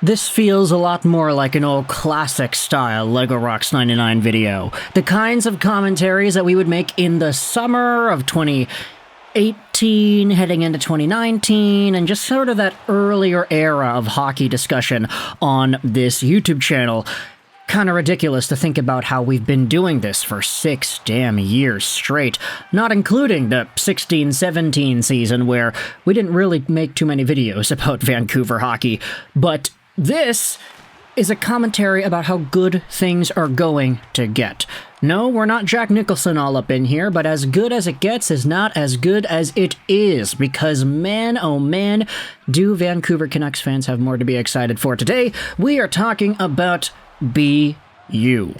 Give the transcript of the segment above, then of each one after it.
This feels a lot more like an old classic-style LEGO Rocks 99 video. The kinds of commentaries that we would make in the summer of 2018, heading into 2019, and just sort of that earlier era of hockey discussion on this YouTube channel. Kinda ridiculous to think about how we've been doing this for 6 damn years straight, not including the 16-17 season where we didn't really make too many videos about Vancouver hockey, but this is a commentary about how good things are going to get. No, we're not Jack Nicholson all up in here, but as good as it gets is not as good as it is, because man, oh man, do Vancouver Canucks fans have more to be excited for. Today, we are talking about BU.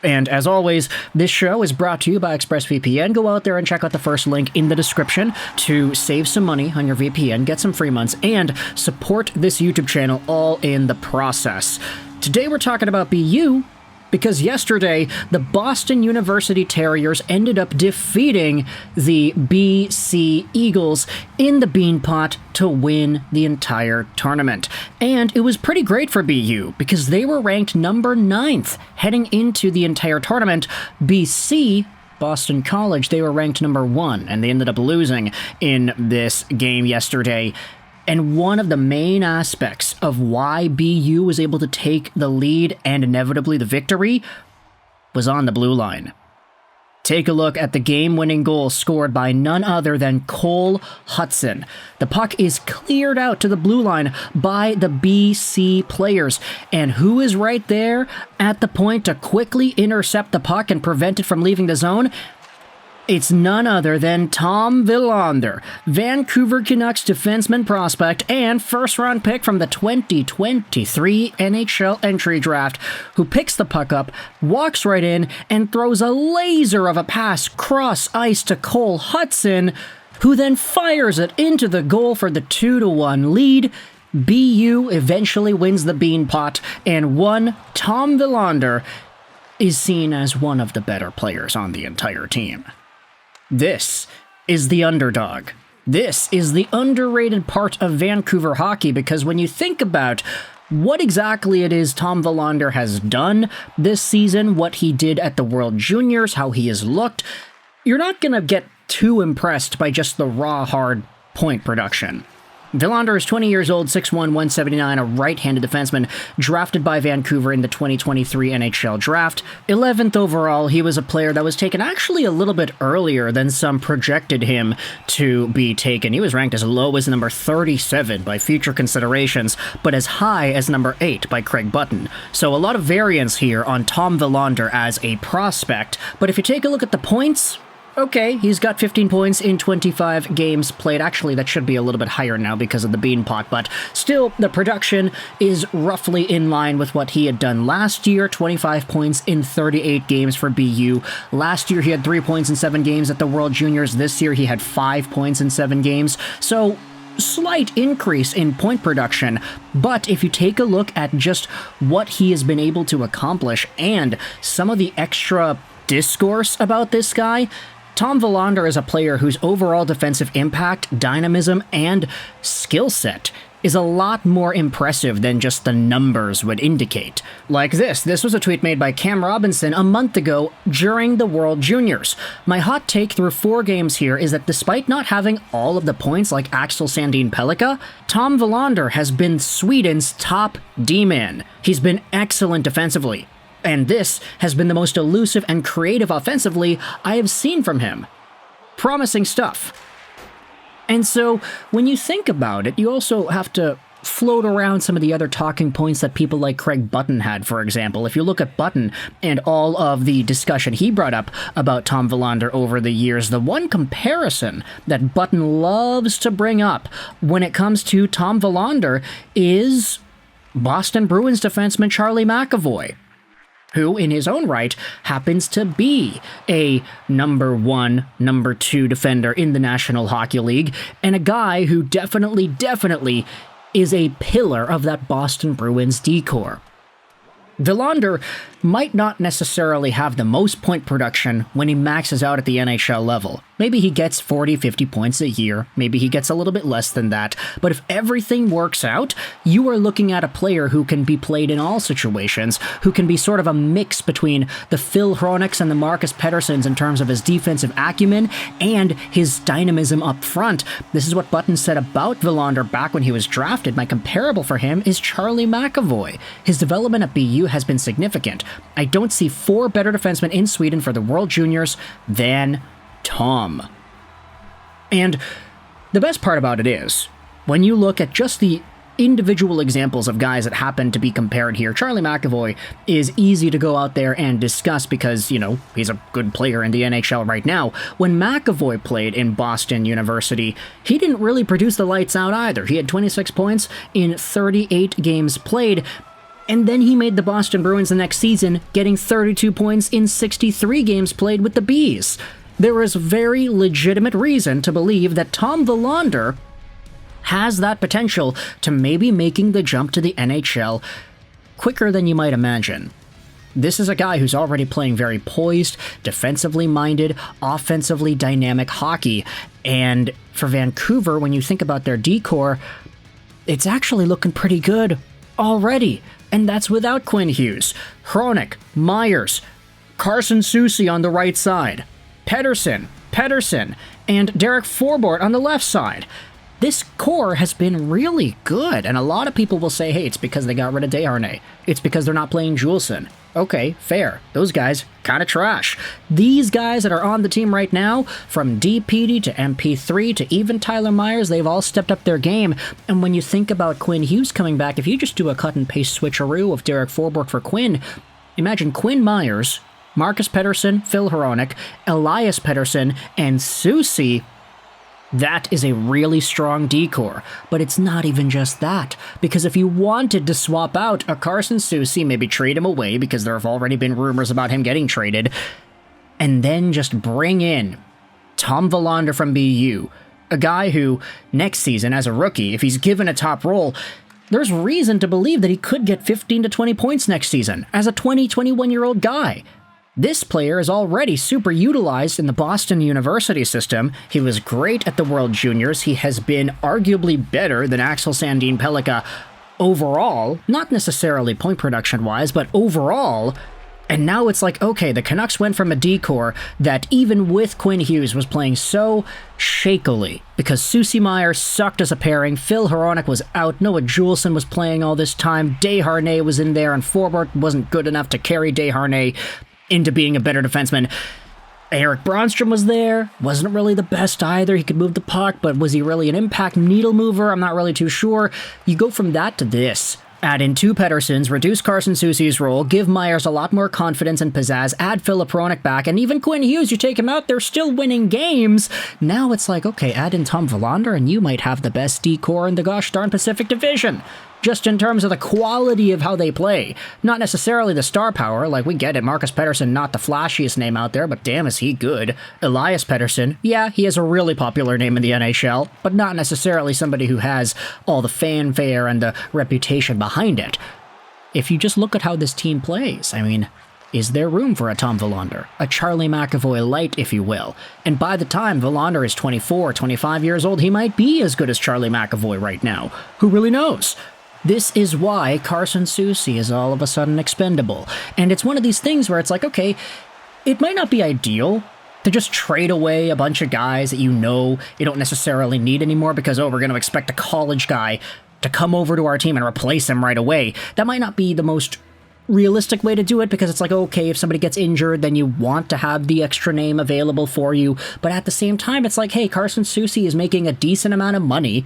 And as always, this show is brought to you by ExpressVPN. Go out there and check out the first link in the description to save some money on your VPN, get some free months, and support this YouTube channel all in the process. Today we're talking about BU because yesterday the Boston University Terriers ended up defeating the BC Eagles in the Beanpot to win the entire tournament. And it was pretty great for BU because they were ranked number 9th heading into the entire tournament. BC, Boston College, they were ranked number 1, and they ended up losing in this game yesterday. And one of the main aspects of why BU was able to take the lead and inevitably the victory was on the blue line. Take a look at the game-winning goal scored by none other than Cole Hudson. The puck is cleared out to the blue line by the BC players. And who is right there at the point to quickly intercept the puck and prevent it from leaving the zone? It's none other than Tom Willander, Vancouver Canucks defenseman prospect and first-round pick from the 2023 NHL Entry Draft, who picks the puck up, walks right in, and throws a laser of a pass cross-ice to Cole Hudson, who then fires it into the goal for the 2-1 lead. BU eventually wins the Beanpot, and one Tom Willander is seen as one of the better players on the entire team. This is the underdog. This is the underrated part of Vancouver hockey, because when you think about what exactly it is Tom Willander has done this season, what he did at the World Juniors, how he has looked, you're not going to get too impressed by just the raw, hard point production. Willander is 20 years old, 6'1", 179, a right-handed defenseman, drafted by Vancouver in the 2023 NHL Draft. 11th overall, he was a player that was taken actually a little bit earlier than some projected him to be taken. He was ranked as low as number 37 by future considerations, but as high as number 8 by Craig Button. So a lot of variance here on Tom Willander as a prospect, but if you take a look at the points, okay, he's got 15 points in 25 games played. Actually, that should be a little bit higher now because of the Beanpot, but still, the production is roughly in line with what he had done last year. 25 points in 38 games for BU. Last year, he had 3 points in 7 games at the World Juniors. This year, he had 5 points in 7 games. So, slight increase in point production, but if you take a look at just what he has been able to accomplish and some of the extra discourse about this guy, Tom Willander is a player whose overall defensive impact, dynamism, and skill set is a lot more impressive than just the numbers would indicate. Like this. This was a tweet made by Cam Robinson a month ago during the World Juniors. My hot take through 4 games here is that despite not having all of the points like Axel Sandin Pellikka, Tom Willander has been Sweden's top D-man. He's been excellent defensively. And this has been the most elusive and creative offensively I have seen from him. Promising stuff. And so, when you think about it, you also have to float around some of the other talking points that people like Craig Button had, for example. If you look at Button and all of the discussion he brought up about Tom Willander over the years, the one comparison that Button loves to bring up when it comes to Tom Willander is Boston Bruins defenseman Charlie McAvoy, who in his own right happens to be a number 1, number 2 defender in the National Hockey League, and a guy who definitely is a pillar of that Boston Bruins D-core. Willander might not necessarily have the most point production when he maxes out at the NHL level. Maybe he gets 40, 50 points a year. Maybe he gets a little bit less than that. But if everything works out, you are looking at a player who can be played in all situations, who can be sort of a mix between the Phil Hroneks and the Marcus Petterssons in terms of his defensive acumen and his dynamism up front. This is what Button said about Willander back when he was drafted. My comparable for him is Charlie McAvoy. His development at BU has been significant. I don't see 4 better defensemen in Sweden for the World Juniors than Tom. And the best part about it is, when you look at just the individual examples of guys that happen to be compared here, Charlie McAvoy is easy to go out there and discuss because, he's a good player in the NHL right now. When McAvoy played in Boston University, he didn't really produce the lights out either. He had 26 points in 38 games played, and then he made the Boston Bruins the next season, getting 32 points in 63 games played with the Bees. There is very legitimate reason to believe that Tom Willander has that potential to maybe making the jump to the NHL quicker than you might imagine. This is a guy who's already playing very poised, defensively minded, offensively dynamic hockey, and for Vancouver, when you think about their D-core, it's actually looking pretty good already, and that's without Quinn Hughes, Hronek, Myers, Carson Soucy on the right side, Pettersson, and Derek Forbort on the left side. This core has been really good, and a lot of people will say, hey, it's because they got rid of Desharnais. It's because they're not playing Juleson. Okay, fair. Those guys, kind of trash. These guys that are on the team right now, from DPD to MP3 to even Tyler Myers, they've all stepped up their game. And when you think about Quinn Hughes coming back, if you just do a cut and paste switcheroo of Derek Forbort for Quinn, imagine Quinn Myers, Marcus Pettersson, Phil Hronek, Elias Pettersson, and Soucy. That is a really strong D-core, but it's not even just that, because if you wanted to swap out a Carson Soucy, maybe trade him away because there have already been rumors about him getting traded, and then just bring in Tom Willander from BU, a guy who, next season as a rookie, if he's given a top role, there's reason to believe that he could get 15 to 20 points next season as a 21-year-old guy. This player is already super utilized in the Boston University system. He was great at the World Juniors. He has been arguably better than Axel Sandin Pellikka overall, not necessarily point production-wise, but overall. And now it's like, okay, the Canucks went from a D-core that even with Quinn Hughes was playing so shakily because Soucy Myers sucked as a pairing, Phil Hronek was out, Noah Juleson was playing all this time, Desharnais was in there, and Forbort wasn't good enough to carry Desharnais into being a better defenseman. Erik Brannstrom was there, wasn't really the best either. He could move the puck, but was he really an impact needle mover? I'm not really too sure. You go from that to this. Add in 2 Petterssons, reduce Carson Soucy's role, give Myers a lot more confidence and pizzazz, add Philip Hronek back, and even Quinn Hughes, you take him out, they're still winning games. Now it's like, okay, add in Tom Willander, and you might have the best D-core in the gosh darn Pacific Division. Just in terms of the quality of how they play. Not necessarily the star power, like we get it, Marcus Pettersson not the flashiest name out there, but damn is he good. Elias Pettersson, yeah, he has a really popular name in the NHL, but not necessarily somebody who has all the fanfare and the reputation behind it. If you just look at how this team plays, I mean, is there room for a Tom Willander? A Charlie McAvoy light, if you will. And by the time Willander is 24, 25 years old, he might be as good as Charlie McAvoy right now. Who really knows? This is why Carson Soucy is all of a sudden expendable. And it's one of these things where it's like, okay, it might not be ideal to just trade away a bunch of guys that you don't necessarily need anymore because, we're going to expect a college guy to come over to our team and replace him right away. That might not be the most realistic way to do it because it's like, okay, if somebody gets injured, then you want to have the extra name available for you. But at the same time, it's like, hey, Carson Soucy is making a decent amount of money.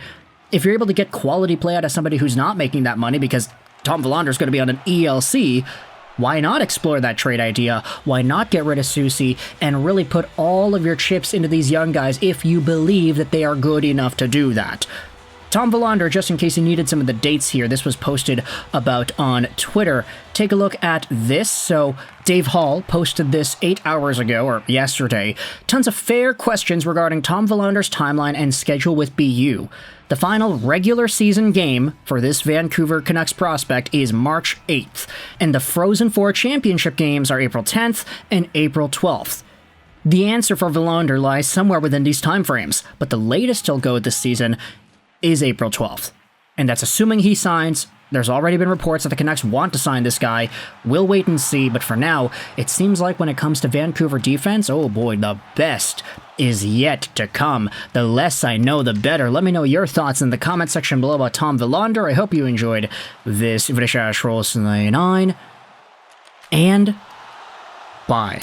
If you're able to get quality play out of somebody who's not making that money because Tom Willander is going to be on an ELC, why not explore that trade idea? Why not get rid of Soucy and really put all of your chips into these young guys if you believe that they are good enough to do that? Tom Willander, just in case you needed some of the dates here, this was posted about on Twitter. Take a look at this. So Dave Hall posted this 8 hours ago, or yesterday. Tons of fair questions regarding Tom Willander's timeline and schedule with BU. The final regular season game for this Vancouver Canucks prospect is March 8th, and the Frozen Four championship games are April 10th and April 12th. The answer for Willander lies somewhere within these timeframes, but the latest he'll go this season is April 12th. And that's assuming he signs. There's already been reports that the Canucks want to sign this guy. We'll wait and see, but for now, it seems like when it comes to Vancouver defense, oh boy, the best is yet to come. The less I know, the better. Let me know your thoughts in the comment section below about Tom Willander. I hope you enjoyed this Vrishashroll 99, and bye.